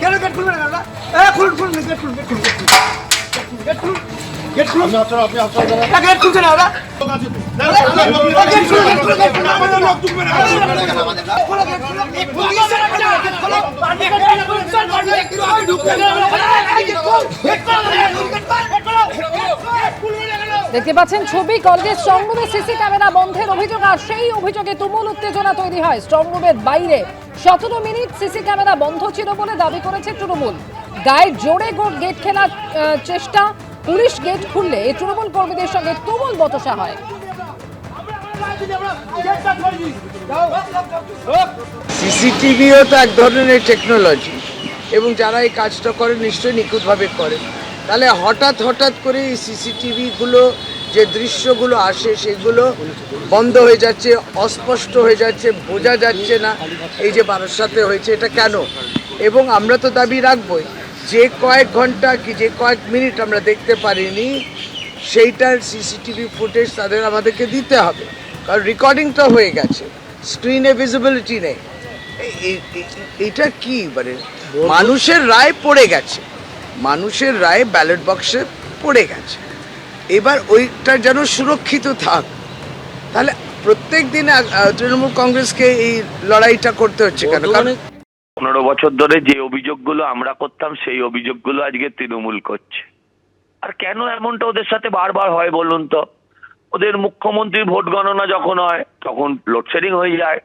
Gate খুলবে না দাদা? খুলুন গেট খুলুন গেট খুলুন গেট খুলুন গেট খুলছে না দাদা? গেট খুলুন আমাদের লোক ঢুকবে না। দেখতে পাচ্ছেন ছবি, কলেজের স্ট্রংরুমে সিসি ক্যামেরা বন্ধের অভিযোগ, আর সেই অভিযোগে তুমুল উত্তেজনা তৈরি হয় স্ট্রংরুমের বাইরে। 17 মিনিট সিসি ক্যামেরা বন্ধ ছিল বলে দাবি করেছে তৃণমূল। গায়ে জোরে গেট খেলার চেষ্টা, পুলিশ গেট খুললে তৃণমূল কর্মীদের সঙ্গে তুমুল বচসা হয়। সিসিটিভিও তো এক ধরনের টেকনোলজি, এবং যারা এই কাজটা করে নিশ্চয়ই নিখুঁতভাবে করে। তাহলে হঠাৎ করে এই সিসিটিভিগুলো যে দৃশ্যগুলো আসে সেগুলো বন্ধ হয়ে যাচ্ছে, অস্পষ্ট হয়ে যাচ্ছে, বোঝা যাচ্ছে না এই যে বারাসাতে হয়েছে এটা কেন। এবং আমরা তো দাবি রাখবই যে কয়েক ঘন্টা কি যে কয়েক মিনিট আমরা দেখতে পারিনি সেইটার সিসিটিভি ফুটেজ তাদের আমাদেরকে দিতে হবে, কারণ রেকর্ডিংটা হয়ে গেছে, স্ক্রিনে ভিজিবিলিটি নেই। এটা কি মানে মানুষের রায় পড়ে গেছে, মানুষের রায় ব্যালট বক্সে পড়ে গেছে, এবার ওইটা যেন সুরক্ষিত থাক। তাহলে প্রত্যেক দিন তৃণমূল কংগ্রেসকে এই লড়াইটা করতে হচ্ছে কেন? কারণ 15 বছর ধরে যে অভিযোগগুলো আমরা করতাম সেই অভিযোগগুলো আজকে তৃণমূল করছে। আর কেন এমনটা ওদের সাথে বারবার হয় বলুন তো? ওদের মুখ্যমন্ত্রীর ভোট গণনা যখন হয় তখন লোডশেডিং হয়ে যায়,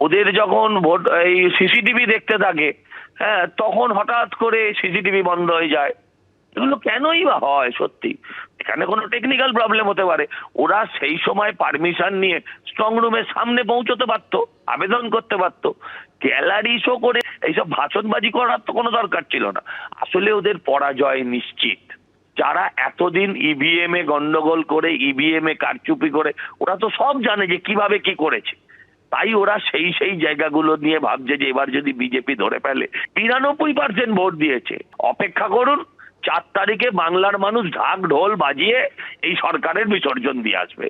ওদের যখন ভোট এই সিসিটিভি দেখতে থাকে তখন হঠাৎ করে সিসিটিভি বন্ধ হয়ে যায়। এগুলো কেনই বা হয়? সত্যি এখানে কোনো টেকনিক্যাল প্রবলেম হতে পারে। ওরা সেই সময় পারমিশন নিয়ে স্ট্রং রুমের সামনে পৌঁছতে পারতো, আবেদন করতে পারতো। গ্যালারি শো করে এইসব ভাষণবাজি করার তো কোনো দরকার ছিল না। আসলে ওদের পরাজয় নিশ্চিত। যারা এতদিন ইভিএম এ গন্ডগোল করে, ইভিএম এ কারচুপি করে, ওরা তো সব জানে যে কিভাবে কি করেছে। তাই ওরা সেই জায়গাগুলো নিয়ে ভাবছে যে এবার যদি বিজেপি ধরে ফেলে। 93% ভোট দিয়েছে। অপেক্ষা করুন, 4 তারিখে বাংলার মানুষ ঢাক ঢোল বাজিয়ে এই সরকারের বিসর্জন দিয়ে আসবে।